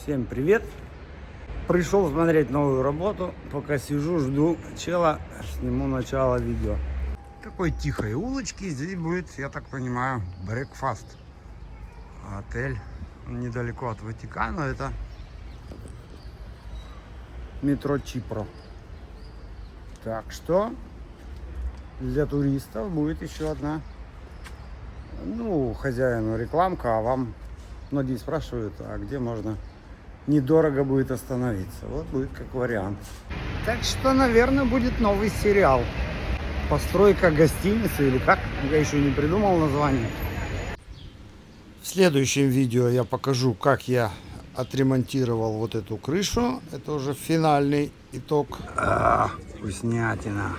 Всем привет! Пришел смотреть новую работу. Пока сижу, жду чела, сниму начало видео. Такой тихой улочки здесь будет, я так понимаю, брекфаст. Отель недалеко от Ватикана. Это метро Чипро. Так что для туристов будет еще одна, хозяину рекламка, а вам многие спрашивают, а где можно недорого будет остановиться. Вот будет как вариант. Так что, наверное, будет новый сериал. Постройка гостиницы или как? Я еще не придумал название. В следующем видео я покажу, как я отремонтировал вот эту крышу. Это уже финальный итог. Вкуснятина.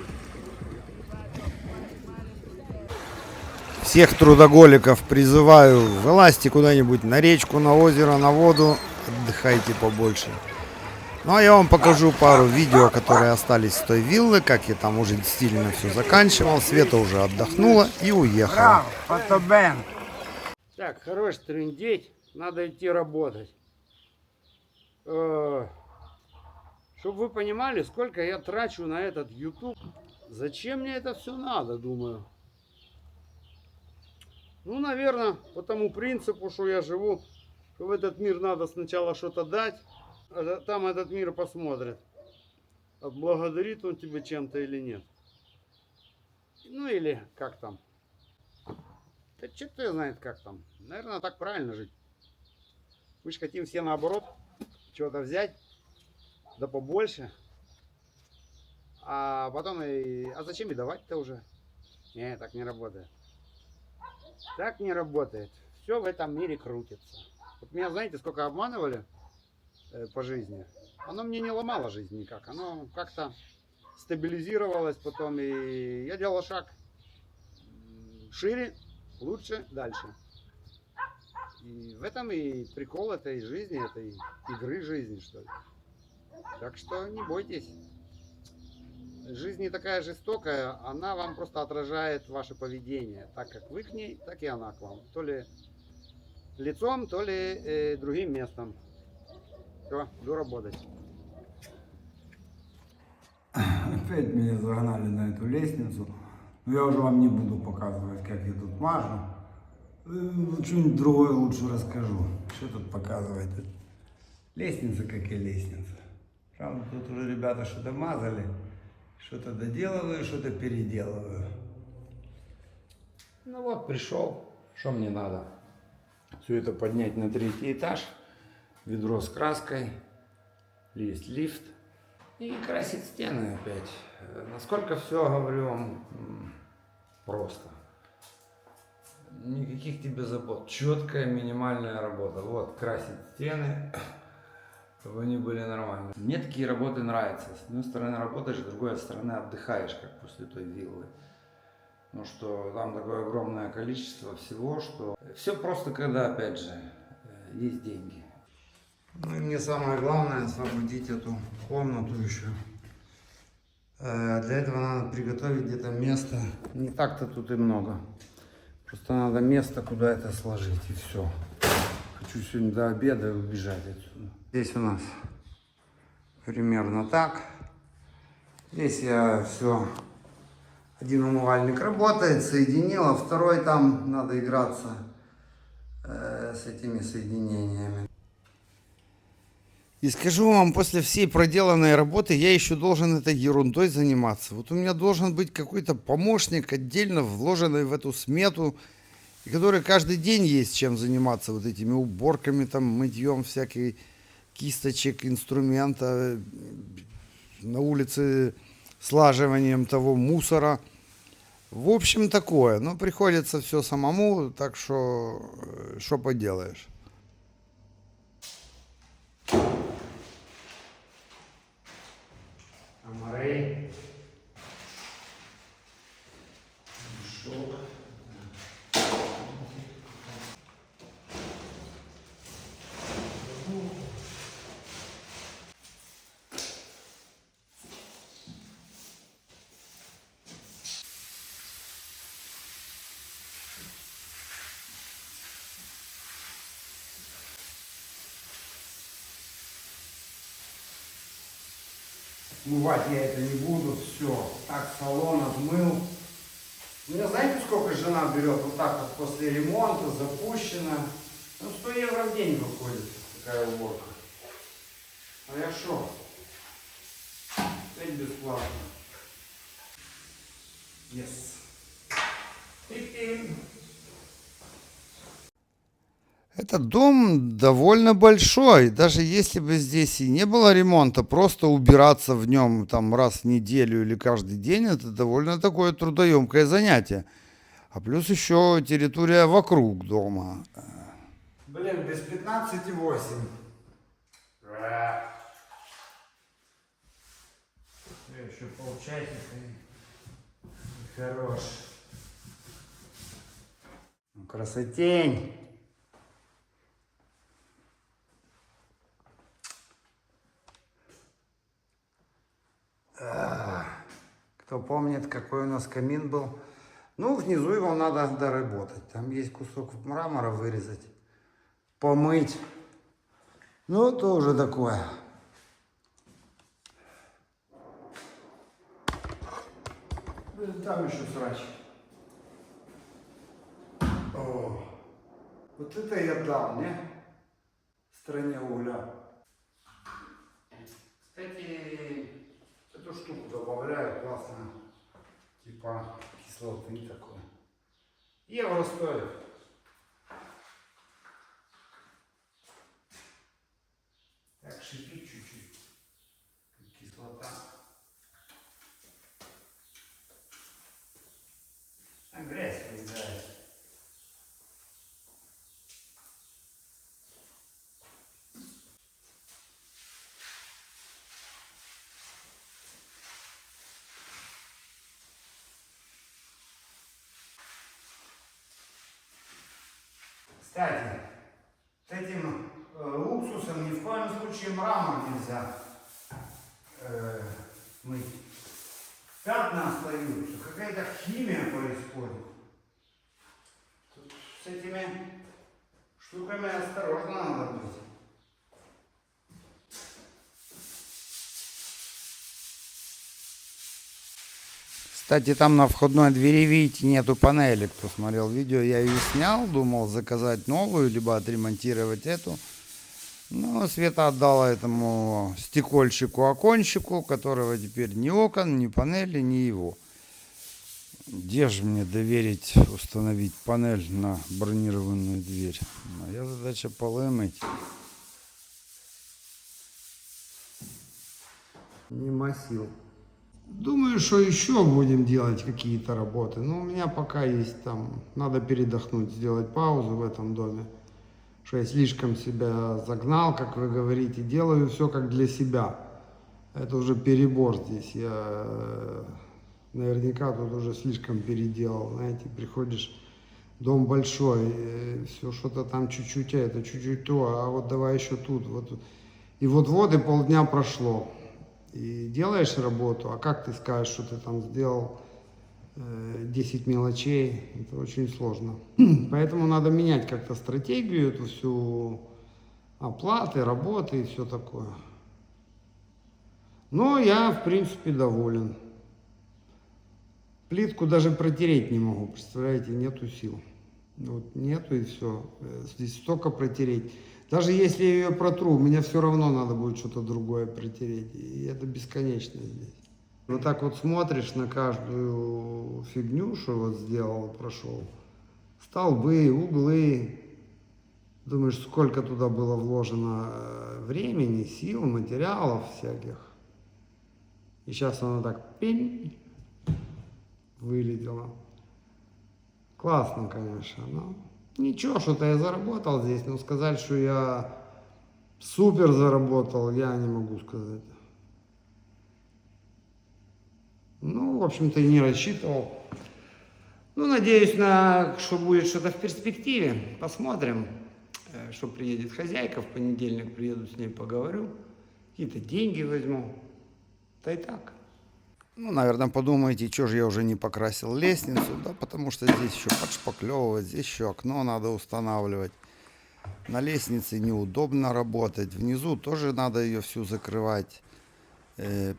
Всех трудоголиков призываю, вылазьте куда-нибудь на речку, на озеро, на воду. Отдыхайте побольше. Ну а я вам покажу пару видео, которые остались с той виллы, как я там уже стильно все заканчивал. Света уже отдохнула и уехала. Так, хорош трындеть, надо идти работать. Чтобы вы понимали, сколько я трачу на этот YouTube. Зачем мне это все надо, думаю. Ну, наверное, по тому принципу, что я живу, что в этот мир надо сначала что-то дать, а там этот мир посмотрит, отблагодарит он тебе чем-то или нет. Ну, или как там. Да что-то знает, как там. Наверное, так правильно жить. Мы же хотим все наоборот, чего-то взять, да побольше. А потом а зачем и давать-то уже? Не, так не работает. Так не работает. Все в этом мире крутится. Вот меня, знаете, сколько обманывали по жизни. Оно мне не ломало жизнь никак. Оно как-то стабилизировалось потом. И я делал шаг шире, лучше, дальше. И в этом и прикол этой жизни, этой игры жизни, что ли. Так что не бойтесь. Жизнь не такая жестокая, она вам просто отражает ваше поведение. Так как вы к ней, так и она к вам. То ли лицом, то ли другим местом. Все, иду работать. Опять меня загнали на эту лестницу. Но я уже вам не буду показывать, как я тут мажу. Что-нибудь другое лучше расскажу. Что тут показывать? Лестница как и лестница. Правда, тут уже ребята что-то мазали. Что-то доделываю, что-то переделываю. Ну вот, пришел. Что мне надо? Все это поднять на 3-й этаж. Ведро с краской. Есть лифт. И красить стены опять. Насколько все, говорю вам, просто. Никаких тебе забот. Четкая минимальная работа. Вот, красить стены, чтобы они были нормальные. Мне такие работы нравятся. С одной стороны работаешь, с другой стороны отдыхаешь, как после той виллы. Ну что там такое огромное количество всего, что все просто, когда, опять же, есть деньги. Ну и мне самое главное освободить эту комнату еще. Для этого надо приготовить где-то место. Не так-то тут и много. Просто надо место, куда это сложить, и все. Хочу сегодня до обеда убежать отсюда. Здесь у нас примерно так. Здесь я все. Один умывальник работает, соединил, а второй там надо играться с этими соединениями. И скажу вам, после всей проделанной работы я еще должен этой ерундой заниматься. Вот у меня должен быть какой-то помощник, отдельно вложенный в эту смету, и который каждый день есть чем заниматься вот этими уборками, там, мытьем всяких кисточек, инструмента, на улице слаживанием того мусора. В общем, такое. Но приходится все самому, так что поделаешь. Амарей. Мешок. Смывать я это не буду. Все. Так салон отмыл. У меня знаете, сколько жена берет вот так вот после ремонта, запущена? Ну, 100 евро в день выходит такая уборка. А я шо? Опять бесплатно. Yes. Этот дом довольно большой, даже если бы здесь и не было ремонта, просто убираться в нем там раз в неделю или каждый день, это довольно такое трудоемкое занятие. А плюс еще территория вокруг дома. Блин, без 15,8. Еще полчасика и хорош. Ну, красотень. Кто помнит, какой у нас камин был. Ну, внизу его надо доработать. Там есть кусок мрамора вырезать, помыть. Ну, то уже такое. Там еще срач. О, вот это я дал, не? В стране угля. Кстати, эту штуку добавляю, классно. Типа кислоты такой. Евро стоит. Так шипит чуть-чуть. Кислота. А грязь поедает. Кстати, с этим уксусом ни в коем случае мрамор нельзя мыть. Пятна остаются, какая-то химия происходит. Тут с этими штуками осторожно надо быть. Кстати, там на входной двери, видите, нету панели. Кто смотрел видео, я ее снял, думал заказать новую, либо отремонтировать эту. Но Света отдала этому стекольщику-оконщику, которого теперь ни окон, ни панели, ни его. Где же мне доверить установить панель на бронированную дверь? Моя задача полы мыть. Не масил. Думаю, что еще будем делать какие-то работы. Но у меня пока есть там, надо передохнуть, сделать паузу в этом доме. Что я слишком себя загнал, как вы говорите, делаю все как для себя. Это уже перебор здесь. Я наверняка тут уже слишком переделал. Знаете, приходишь, дом большой, все что-то там чуть-чуть, это чуть-чуть то, а вот давай еще тут. Вот. И вот и полдня прошло. И делаешь работу, а как ты скажешь, что ты там сделал 10 мелочей, это очень сложно. Поэтому надо менять как-то стратегию, эту всю оплаты, работы и все такое. Но я, в принципе, доволен. Плитку даже протереть не могу, представляете, нету сил. Вот нету и все. Здесь столько протереть. Даже если я ее протру, мне все равно надо будет что-то другое протереть. И это бесконечно здесь. Вот так вот смотришь на каждую фигню, что вот сделал, прошел. Столбы, углы. Думаешь, сколько туда было вложено времени, сил, материалов всяких. И сейчас оно так пень вылетело. Классно, конечно, но ничего, что-то я заработал здесь, но сказать, что я супер заработал, я не могу сказать. Ну, в общем-то, и не рассчитывал. Ну, надеюсь, что будет что-то в перспективе. Посмотрим, что приедет хозяйка. В понедельник приеду, с ней поговорю. Какие-то деньги возьму. Да и так. Ну, наверное, подумаете, что же я уже не покрасил лестницу. Да, потому что здесь еще подшпаклевывать, здесь еще окно надо устанавливать. На лестнице неудобно работать. Внизу тоже надо ее всю закрывать.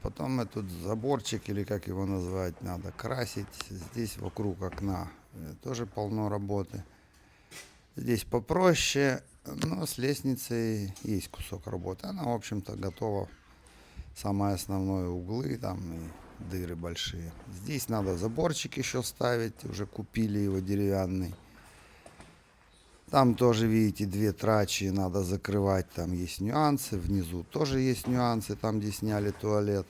Потом этот заборчик, или как его назвать, надо красить. Здесь вокруг окна тоже полно работы. Здесь попроще, но с лестницей есть кусок работы. Она, в общем-то, готова. Самое основное — углы там и дыры большие. Здесь надо заборчик еще ставить. Уже купили его деревянный. Там тоже, видите, 2 трачи надо закрывать. Там есть нюансы. Внизу тоже есть нюансы. Там, где сняли туалет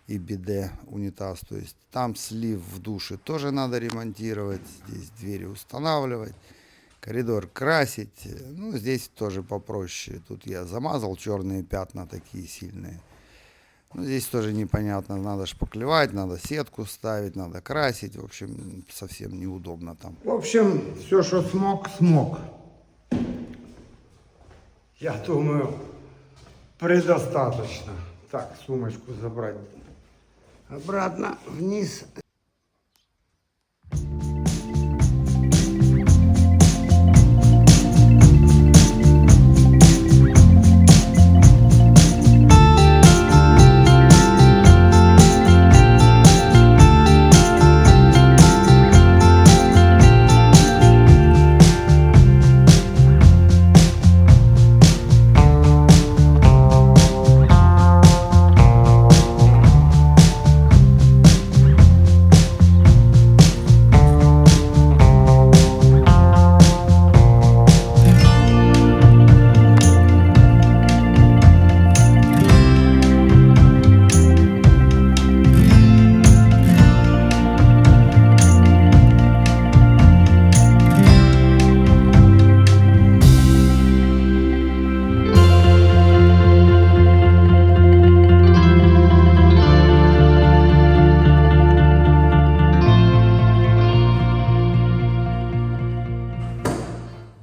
и биде, унитаз. То есть там слив в душе тоже надо ремонтировать. Здесь двери устанавливать. Коридор красить. Ну, здесь тоже попроще. Тут я замазал черные пятна такие сильные. Ну, здесь тоже непонятно. Надо шпаклевать, надо сетку ставить, надо красить. В общем, совсем неудобно там. В общем, все, что смог, смог. Я думаю, предостаточно. Так, сумочку забрать обратно вниз.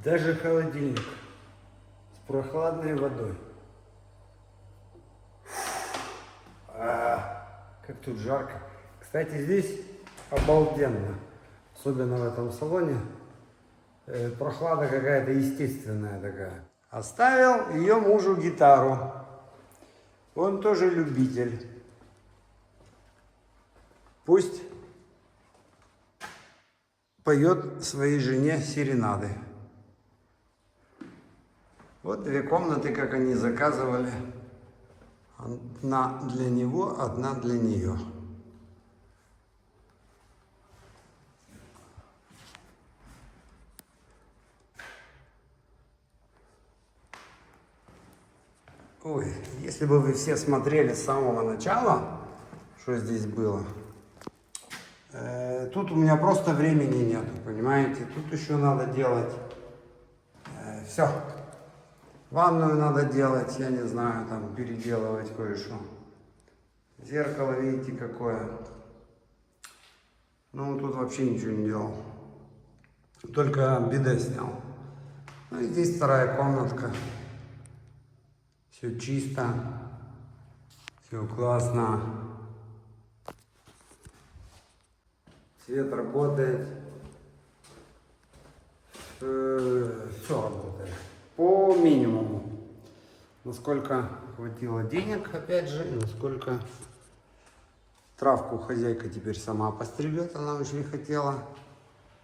Даже холодильник с прохладной водой. Как тут жарко. Кстати, здесь обалденно. Особенно в этом салоне. Прохлада какая-то естественная такая. Оставил ее мужу гитару. Он тоже любитель. Пусть поет своей жене серенады. Вот 2 комнаты, как они заказывали. Одна для него, одна для нее. Ой, если бы вы все смотрели с самого начала, что здесь было. Тут у меня просто времени нет, понимаете? Тут еще надо делать все. Ванную надо делать, я не знаю, там переделывать кое-что. Зеркало, видите, какое. Ну, тут вообще ничего не делал. Только биде снял. Ну, и здесь 2-я комнатка. Все чисто. Все классно. Свет работает. Все работает. По минимуму. Насколько хватило денег, опять же, и насколько травку хозяйка теперь сама постригет, она очень хотела.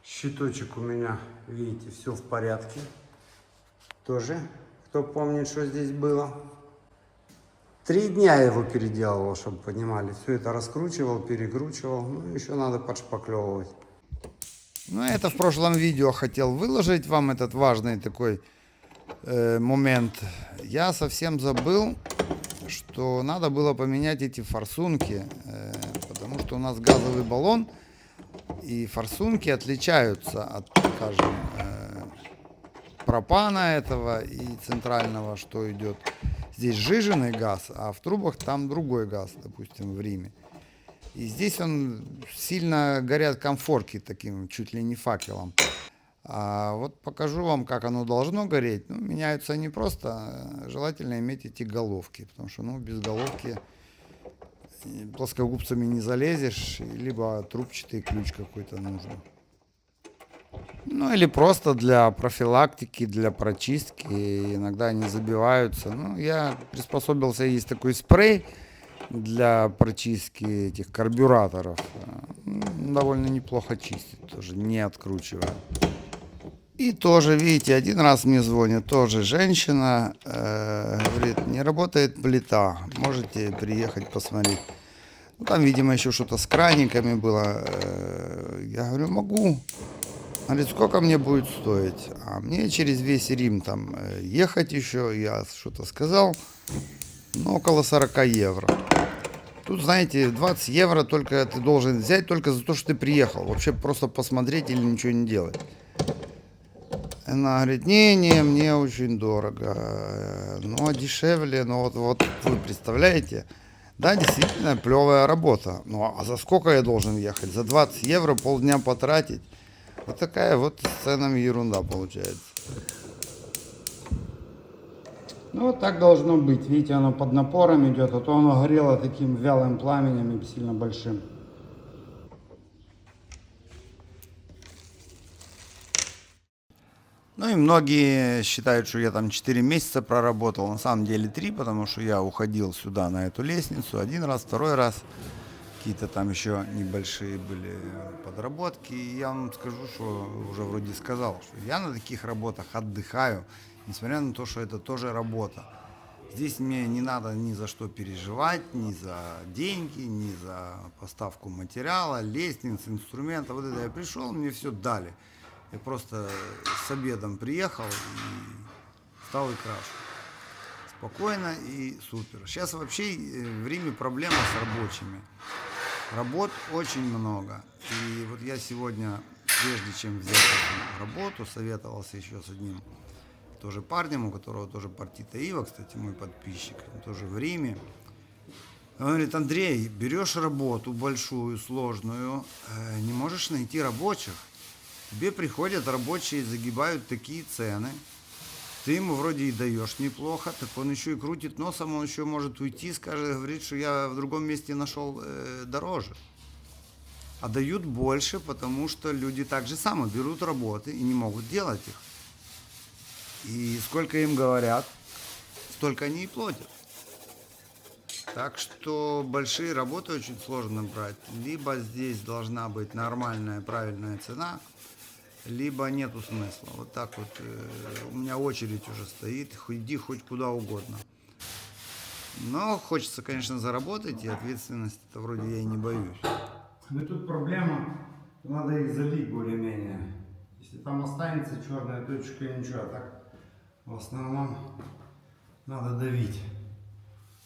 Щиточек у меня, видите, все в порядке. Тоже, кто помнит, что здесь было. 3 дня я его переделывал, чтобы понимали. Все это раскручивал, перекручивал. Ну, еще надо подшпаклевывать. Ну, это в прошлом видео хотел выложить вам этот важный такой момент. Я совсем забыл, что надо было поменять эти форсунки, потому что у нас газовый баллон, и форсунки отличаются от, скажем, пропана этого и центрального, что идет. Здесь сжиженный газ, а в трубах там другой газ, допустим, в Риме. И здесь он сильно горят комфорки таким, чуть ли не факелом. А вот покажу вам, как оно должно гореть. Ну, меняются они просто. Желательно иметь эти головки, потому что, ну, без головки плоскогубцами не залезешь, либо трубчатый ключ какой-то нужен. Ну, или просто для профилактики, для прочистки. Иногда они забиваются. Ну, я приспособился, есть такой спрей. для прочистки этих карбюраторов. Довольно неплохо чистит, тоже не откручивая. И тоже, видите, один раз мне звонит тоже женщина, говорит, не работает плита, можете приехать посмотреть. Ну, там, видимо, еще что-то с краниками было. Я говорю, могу. Говорит, сколько мне будет стоить? А мне через весь Рим там ехать еще, я что-то сказал, ну, около 40 евро. Тут, знаете, 20 евро только ты должен взять только за то, что ты приехал. Вообще просто посмотреть или ничего не делать. Она говорит, не, мне очень дорого. Ну, а дешевле, ну вот вы представляете, да, действительно клевая работа. Ну, а за сколько я должен ехать? За 20 евро полдня потратить? Вот такая вот с ценами ерунда получается. Ну, вот так должно быть. Видите, оно под напором идет, а то оно горело таким вялым пламенем и сильно большим. Ну и многие считают, что я там 4 месяца проработал. На самом деле 3, потому что я уходил сюда на эту лестницу один раз, второй раз. Какие-то там еще небольшие были подработки. И я вам скажу, что уже вроде сказал, что я на таких работах отдыхаю, несмотря на то, что это тоже работа. Здесь мне не надо ни за что переживать, ни за деньги, ни за поставку материала, лестниц, инструментов. Вот это я пришел, мне все дали. Я просто с обедом приехал и стал и крашу. Спокойно и супер. Сейчас вообще в Риме проблема с рабочими. Работ очень много. И вот я сегодня, прежде чем взять эту работу, советовался еще с одним тоже парнем, у которого тоже партита Ива, кстати, мой подписчик, он тоже в Риме. Он говорит, Андрей, берешь работу большую, сложную, не можешь найти рабочих. Тебе приходят рабочие, загибают такие цены. Ты ему вроде и даешь неплохо, так он еще и крутит носом, он еще может уйти, скажет, говорит, что я в другом месте нашел дороже. А дают больше, потому что люди так же само берут работы и не могут делать их. И сколько им говорят, столько они и платят. Так что большие работы очень сложно брать. Либо здесь должна быть нормальная, правильная цена, либо нету смысла. Вот так вот у меня очередь уже стоит, иди хоть куда угодно. Но хочется, конечно, заработать, и ответственность-то вроде я и не боюсь. Но тут проблема, надо их залить более-менее. Если там останется черная точка, ничего, а так в основном надо давить.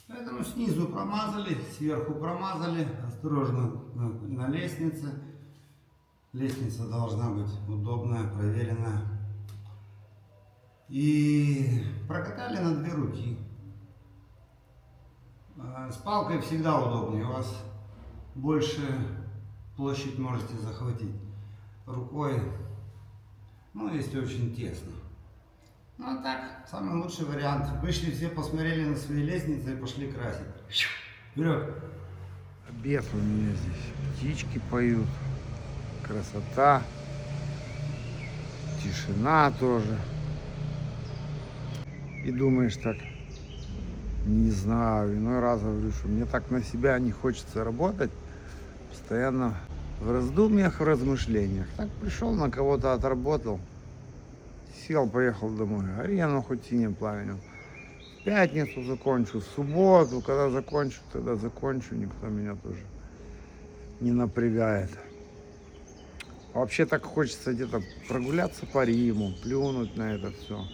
Поэтому снизу промазали, сверху промазали, осторожно на лестнице. Лестница должна быть удобная, проверенная. И прокатали на 2 руки. С палкой всегда удобнее. У вас больше площадь можете захватить. Рукой, ну, если очень тесно. Ну, а так, самый лучший вариант. Вышли все, посмотрели на свои лестницы и пошли красить. Вперед! Обед у меня здесь. Птички поют. Красота. Тишина тоже. И думаешь так, не знаю, иной раз говорю, что мне так на себя не хочется работать. Постоянно в раздумьях, в размышлениях. Так пришел, на кого-то отработал. Сел, поехал домой. Арену хоть синим пламенем. В пятницу закончу, в субботу, когда закончу, тогда закончу. Никто меня тоже не напрягает. Вообще так хочется где-то прогуляться по Риму, плюнуть на это все.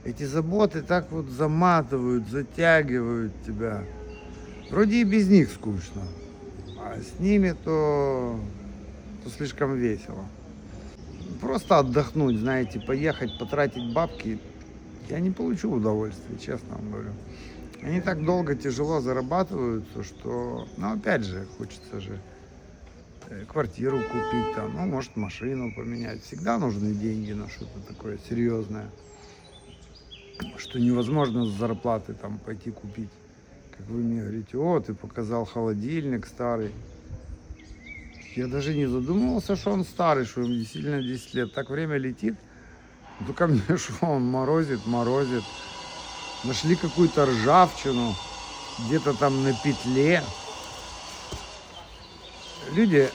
Эти заботы так вот заматывают, затягивают тебя. Вроде и без них скучно, а с ними то слишком весело. Просто отдохнуть, знаете, поехать, потратить бабки, я не получу удовольствия, честно вам говорю. Они так долго, тяжело зарабатываются, что, ну, опять же, хочется же квартиру купить, там, ну, может, машину поменять. Всегда нужны деньги на что-то такое серьезное, что невозможно с зарплаты там пойти купить. Как вы мне говорите, о, ты показал холодильник старый. Я даже не задумывался, что он старый, что ему действительно 10 лет. Так время летит. Только мне что, он морозит. Нашли какую-то ржавчину. где-то там на петле. Люди,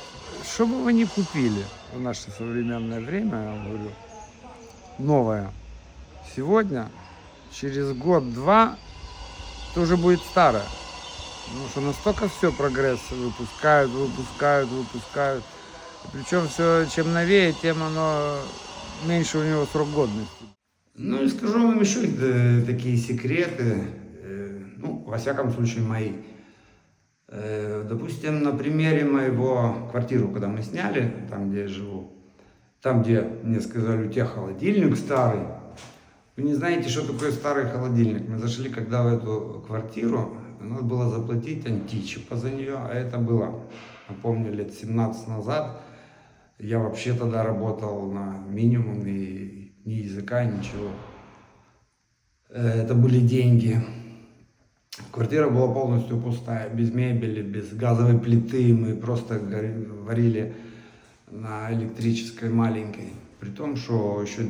что бы вы ни купили в наше современное время, я вам говорю, новое, сегодня, через год-два, это уже будет старое. Потому что настолько все прогресс выпускают. Причем все, чем новее, тем оно меньше у него срок годности. Ну и скажу вам еще такие секреты, ну, во всяком случае, мои. Допустим, на примере моего квартиру, когда мы сняли, там, где я живу, там, где мне сказали, у тебя холодильник старый. Вы не знаете, что такое старый холодильник. Мы зашли, когда в эту квартиру, надо было заплатить античипа за нее, а это было, напомню, лет 17 назад. Я вообще тогда работал на минимум, и ни языка, ничего. Это были деньги. Квартира была полностью пустая, без мебели, без газовой плиты. Мы просто варили на электрической маленькой. При том, что еще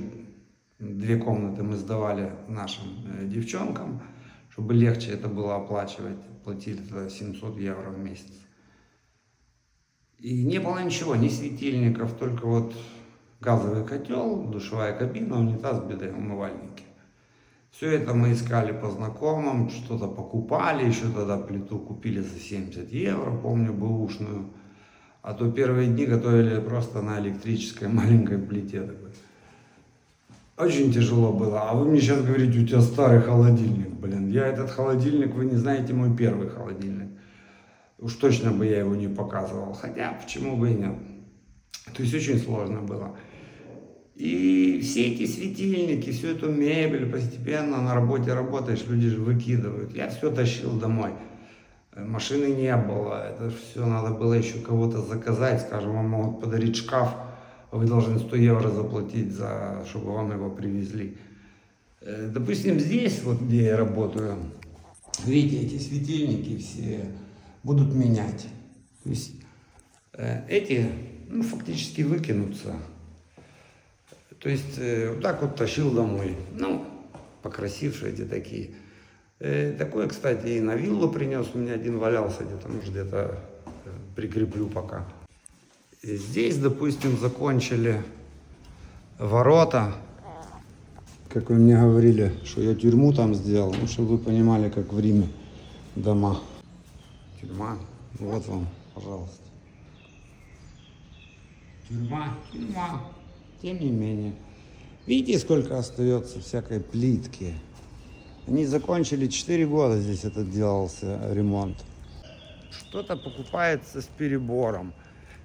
2 комнаты мы сдавали нашим девчонкам, чтобы легче это было оплачивать. Платили тогда 700 евро в месяц. И не было ничего, ни светильников, только вот газовый котел, душевая кабина, унитаз, биде, умывальники. Все это мы искали по знакомым, что-то покупали, еще тогда плиту купили за 70 евро, помню, бэушную. А то первые дни готовили просто на электрической маленькой плите такой. Очень тяжело было. А вы мне сейчас говорите, у тебя старый холодильник, блин. Я этот холодильник, вы не знаете, мой первый холодильник. Уж точно бы я его не показывал. Хотя, почему бы и нет. То есть очень сложно было. И все эти светильники, всю эту мебель постепенно на работе работаешь, люди же выкидывают. Я все тащил домой. Машины не было. Это все надо было еще кого-то заказать. Скажем, вам могут подарить шкаф, а вы должны 100 евро заплатить, чтобы вам его привезли. Допустим, здесь, вот где я работаю, видите, эти светильники все будут менять. То есть эти, ну, фактически выкинутся. То есть вот так вот тащил домой. Ну, покрасившие эти такие. Такой, кстати, и на виллу принес. У меня один валялся где-то, может, где-то прикреплю пока. И здесь, допустим, закончили ворота. Как вы мне говорили, что я тюрьму там сделал. Ну, чтобы вы понимали, как в Риме дома. Тюрьма. Вот вам, пожалуйста. Тюрьма. Тем не менее. Видите, сколько остается всякой плитки? Они закончили 4 года, здесь это делался ремонт. Что-то покупается с перебором.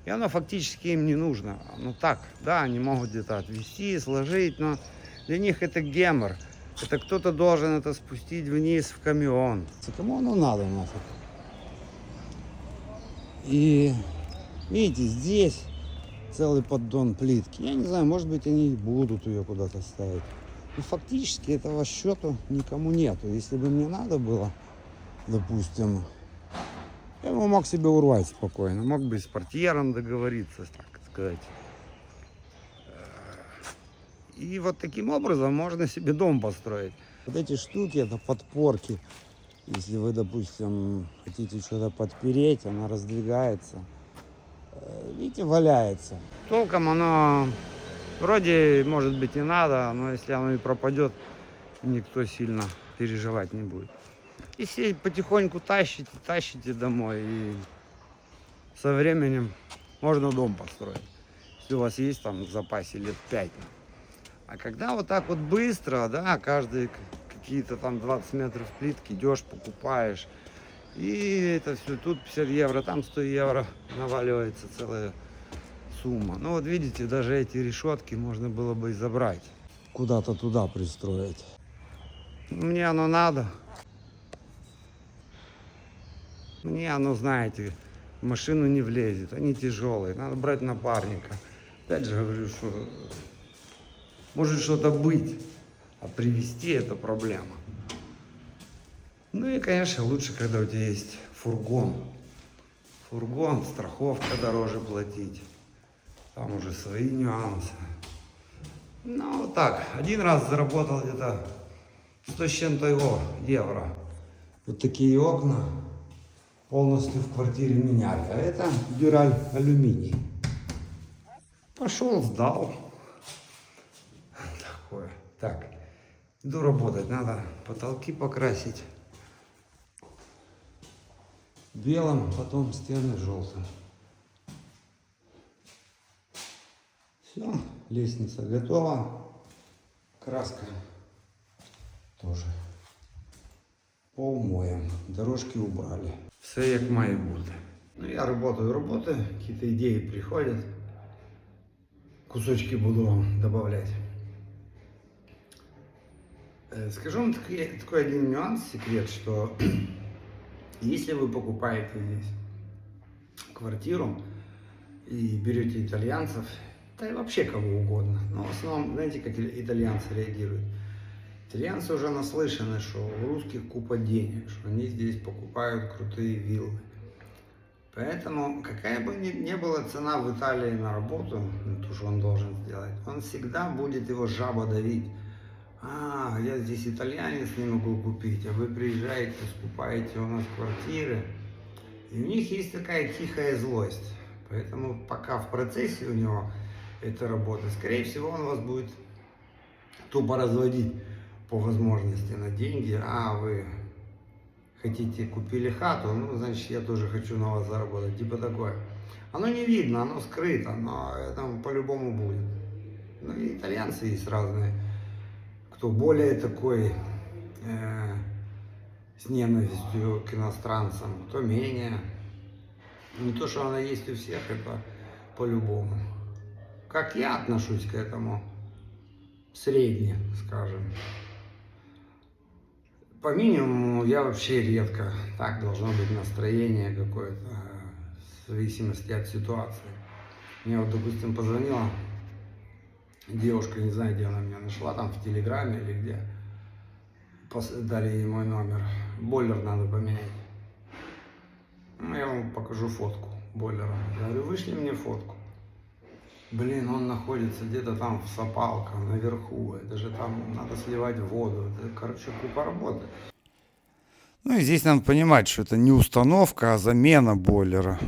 И оно фактически им не нужно. Ну так, да, они могут где-то отвезти, сложить, но для них это гемор. Это кто-то должен это спустить вниз в камион. Кому оно надо нафиг? И видите, здесь целый поддон плитки. Я не знаю, может быть, они будут ее куда-то ставить. Но фактически этого счета никому нету. Если бы мне надо было, допустим, я бы мог себе урвать спокойно. Мог бы с портьером договориться, так сказать. И вот таким образом можно себе дом построить. Вот эти штуки, это подпорки. Если вы, допустим, хотите что-то подпереть, она раздвигается. Видите, валяется. Толком оно вроде, может быть, и надо, но если оно и пропадет, никто сильно переживать не будет. Если потихоньку тащите домой, и со временем можно дом построить. Если у вас есть там в запасе лет 5. А когда вот так вот быстро, да, каждые какие-то там 20 метров плитки идешь, покупаешь, и это все, тут 50 евро, там 100 евро, наваливается целая сумма. Ну вот видите, даже эти решетки можно было бы и забрать. Куда-то туда пристроить. Мне оно надо. Мне оно, знаете, в машину не влезет, они тяжелые, надо брать напарника. Опять же говорю, что может что-то быть, а привезти это проблема. Ну и, конечно, лучше, когда у тебя есть фургон. Фургон, страховка дороже платить. Там уже свои нюансы. Ну, вот так. Один раз заработал где-то 100 с чем-то евро. Вот такие окна полностью в квартире меняли. А это дюраль алюминий. Пошел, сдал. Такое. Так, иду работать. Надо потолки покрасить белым, потом стены желтым. Все, лестница готова. Краска тоже. Пол моем, дорожки убрали. Все як має бути. Ну, я работаю, какие-то идеи приходят. Кусочки буду вам добавлять. Скажу вам такой один нюанс, секрет, что если вы покупаете здесь квартиру и берете итальянцев, да и вообще кого угодно, но в основном, знаете, как итальянцы реагируют? Итальянцы уже наслышаны, что у русских купа денег, что они здесь покупают крутые виллы. Поэтому, какая бы ни была цена в Италии на работу, то, что он должен сделать, он всегда будет его жаба давить. А, я здесь итальянец не могу купить, а вы приезжаете, скупаете у нас квартиры. И у них есть такая тихая злость. Поэтому пока в процессе у него эта работа, скорее всего, он вас будет тупо разводить по возможности на деньги. А вы хотите, купили хату, ну, значит, я тоже хочу на вас заработать. Типа такое. Оно не видно, оно скрыто, но это по-любому будет. Ну, и итальянцы есть разные. Кто более такой с ненавистью к иностранцам, кто менее. Не то, что она есть у всех, это по-любому. Как я отношусь к этому? Средне, скажем. По минимуму я вообще редко. Так должно быть настроение какое-то, в зависимости от ситуации. Мне вот, допустим, позвонила девушка, не знаю, где она меня нашла, там в Телеграме или где. Дали ей мой номер. Бойлер надо поменять. Ну, я вам покажу фотку бойлера. Я говорю, вышли мне фотку. Блин, он находится где-то там в Сапалках, наверху. Это же там надо сливать воду. Это, короче, купа работы. Ну и здесь надо понимать, что это не установка, а замена бойлера.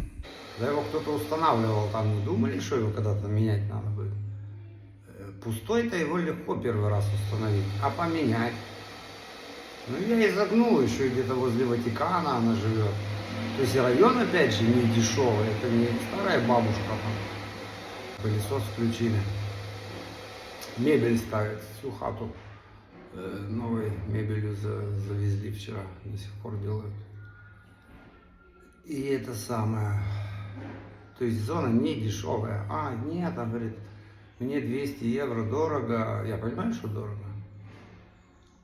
Да его кто-то устанавливал, там не думали, что его когда-то менять надо будет. Пустой-то его легко первый раз установить, а поменять. Ну я изогнул еще где-то возле Ватикана она живет. То есть район опять же не дешевый, это не старая бабушка там. Пылесос включили. Мебель ставят, всю хату новой мебелью завезли вчера, до сих пор делают. И это самое, то есть зона не дешевая. А, нет, он говорит, мне 200 евро дорого, я понимаю, что дорого.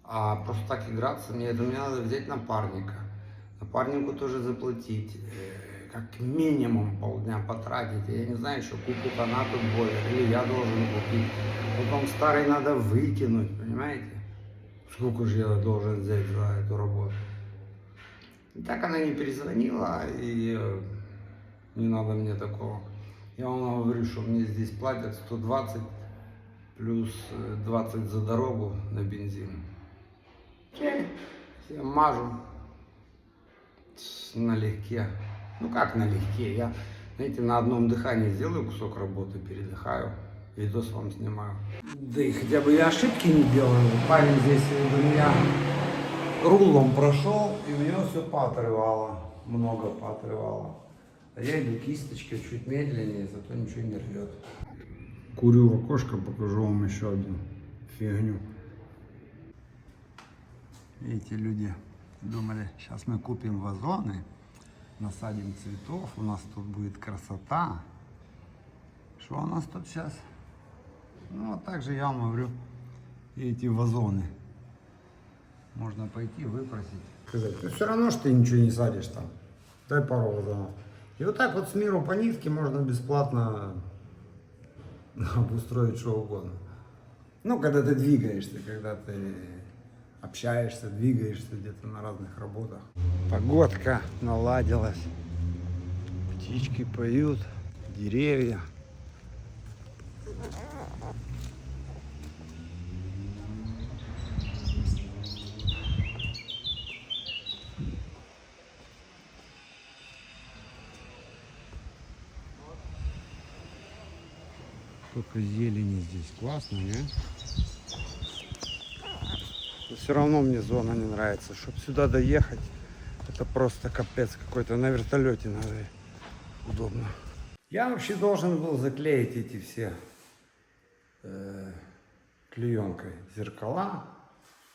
А просто так играться, мне надо взять напарника. Напарнику тоже заплатить. Как минимум полдня потратить. Я не знаю, что купит она тут бойлер, или я должен купить. Потом старый надо выкинуть, понимаете? Сколько же я должен взять за эту работу? И так она не перезвонила, и не надо мне такого. Я вам говорю, что мне здесь платят 120 плюс 20 за дорогу на бензин. Я мажу налегке. Ну как налегке? Я, знаете, на одном дыхании сделаю кусок работы, передыхаю, видос вам снимаю. Да и хотя бы я ошибки не делаю. Парень здесь у меня рулом прошел, и у него все поотрывало. Много поотрывало. А я иду кисточкой чуть медленнее, зато ничего не рвет. Курю в окошко, покажу вам еще одну фигню. Видите, люди думали, сейчас мы купим вазоны, насадим цветов, у нас тут будет красота. Что у нас тут сейчас? Ну, а также я вам говорю, и эти вазоны можно пойти выпросить. Сказать, ну, все равно, что ты ничего не садишь там. Дай пару вазонов. И вот так вот с миру по нитке можно бесплатно обустроить что угодно. Ну, когда ты двигаешься, когда ты общаешься, двигаешься где-то на разных работах. Погодка наладилась. Птички поют, деревья. Сколько зелени здесь. Классно, не? Но все равно мне зона не нравится. Чтобы сюда доехать, это просто капец какой-то. На вертолете надо. Удобно. Я вообще должен был заклеить эти все клеенкой зеркала,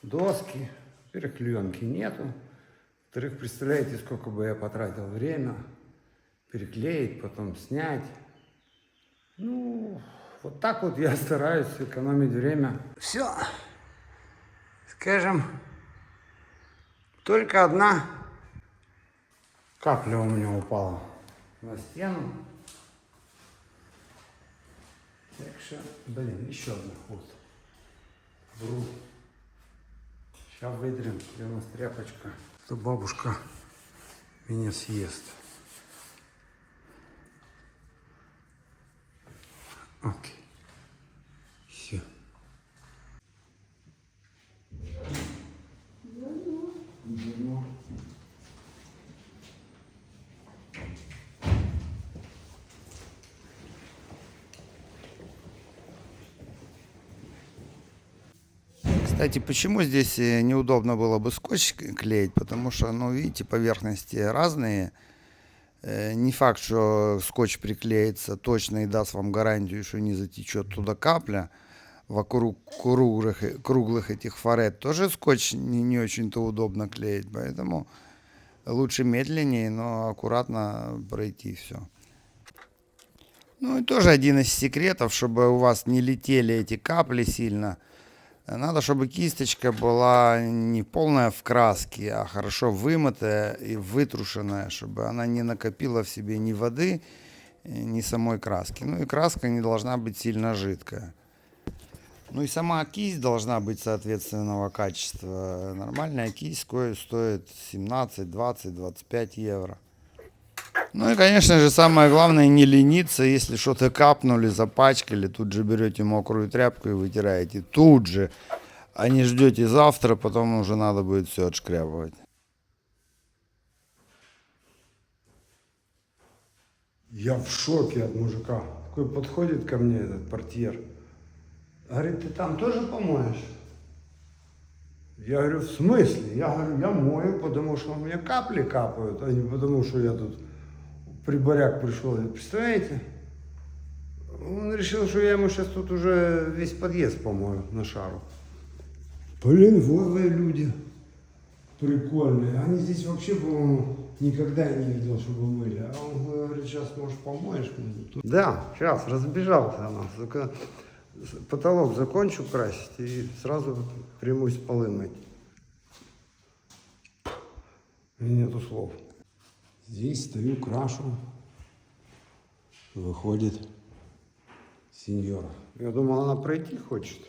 доски. Во-первых, клеенки нету. Во-вторых, представляете, сколько бы я потратил время переклеить, потом снять. Ну, вот так вот я стараюсь экономить время. Все. Скажем, только одна капля у меня упала на стену. Так что, блин, еще одна. Вот. Вру. Сейчас вытрем, где у нас тряпочка. То бабушка меня съест. Окей. Все. Кстати, почему здесь неудобно было бы скотч клеить? Потому что, ну, видите, поверхности разные. Не факт, что скотч приклеится точно и даст вам гарантию, что не затечет туда капля. Вокруг круглых этих форет тоже скотч не очень-то удобно клеить. Поэтому лучше медленнее, но аккуратно пройти все. Ну и тоже один из секретов, чтобы у вас не летели эти капли сильно. Надо, чтобы кисточка была не полная в краске, а хорошо вымытая и вытрушенная, чтобы она не накопила в себе ни воды, ни самой краски. Ну и краска не должна быть сильно жидкая. Ну и сама кисть должна быть соответственного качества. Нормальная кисть стоит 17, 20, 25 евро. Ну и, конечно же, самое главное не лениться, если что-то капнули, запачкали, тут же берете мокрую тряпку и вытираете тут же, а не ждете завтра, потом уже надо будет все отшкрябывать. Я в шоке от мужика. Такой подходит ко мне этот портьер. Говорит, ты там тоже помоешь? Я говорю, в смысле? Я говорю, я мою, потому что у меня капли капают, а не потому что я тут приборяк пришел. Представляете? Он решил, что я ему сейчас тут уже весь подъезд помою на шару. Блин, вот люди прикольные. Они здесь вообще, по-моему, никогда не видел, чтобы мыли. А он говорит, сейчас, может, помоешь мне? Да, сейчас, разбежался она. Только потолок закончу красить и сразу примусь полы мыть. И нету слов. Здесь стою, крашу. Выходит сеньора. Я думал, она пройти хочет.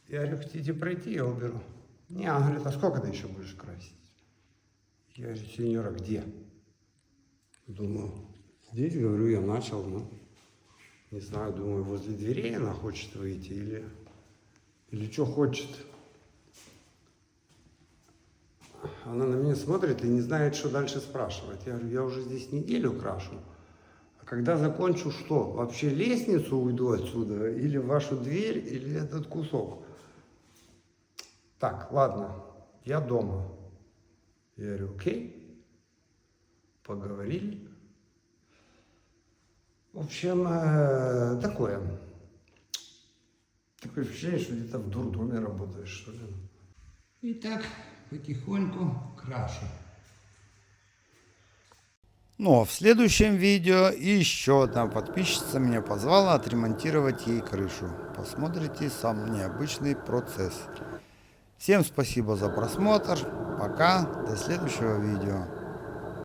Я говорю, хотите пройти, я уберу. Не, она говорит, а сколько ты еще будешь красить? Я говорю, сеньора, где? Думаю, здесь, говорю, я начал, ну, не знаю, думаю, возле дверей она хочет выйти или что хочет. Она на меня смотрит и не знает, что дальше спрашивать. Я говорю, я уже здесь неделю крашу. А когда закончу, что? Вообще лестницу уйду отсюда? Или вашу дверь, или этот кусок? Так, ладно, я дома. Я говорю, окей, поговорили. В общем, такое ощущение, что где-то в дурдоме работаешь, что ли. И так потихоньку крашу. Ну а в следующем видео еще одна подписчица меня позвала отремонтировать ей крышу. Посмотрите сам необычный процесс. Всем спасибо за просмотр. Пока. До следующего видео.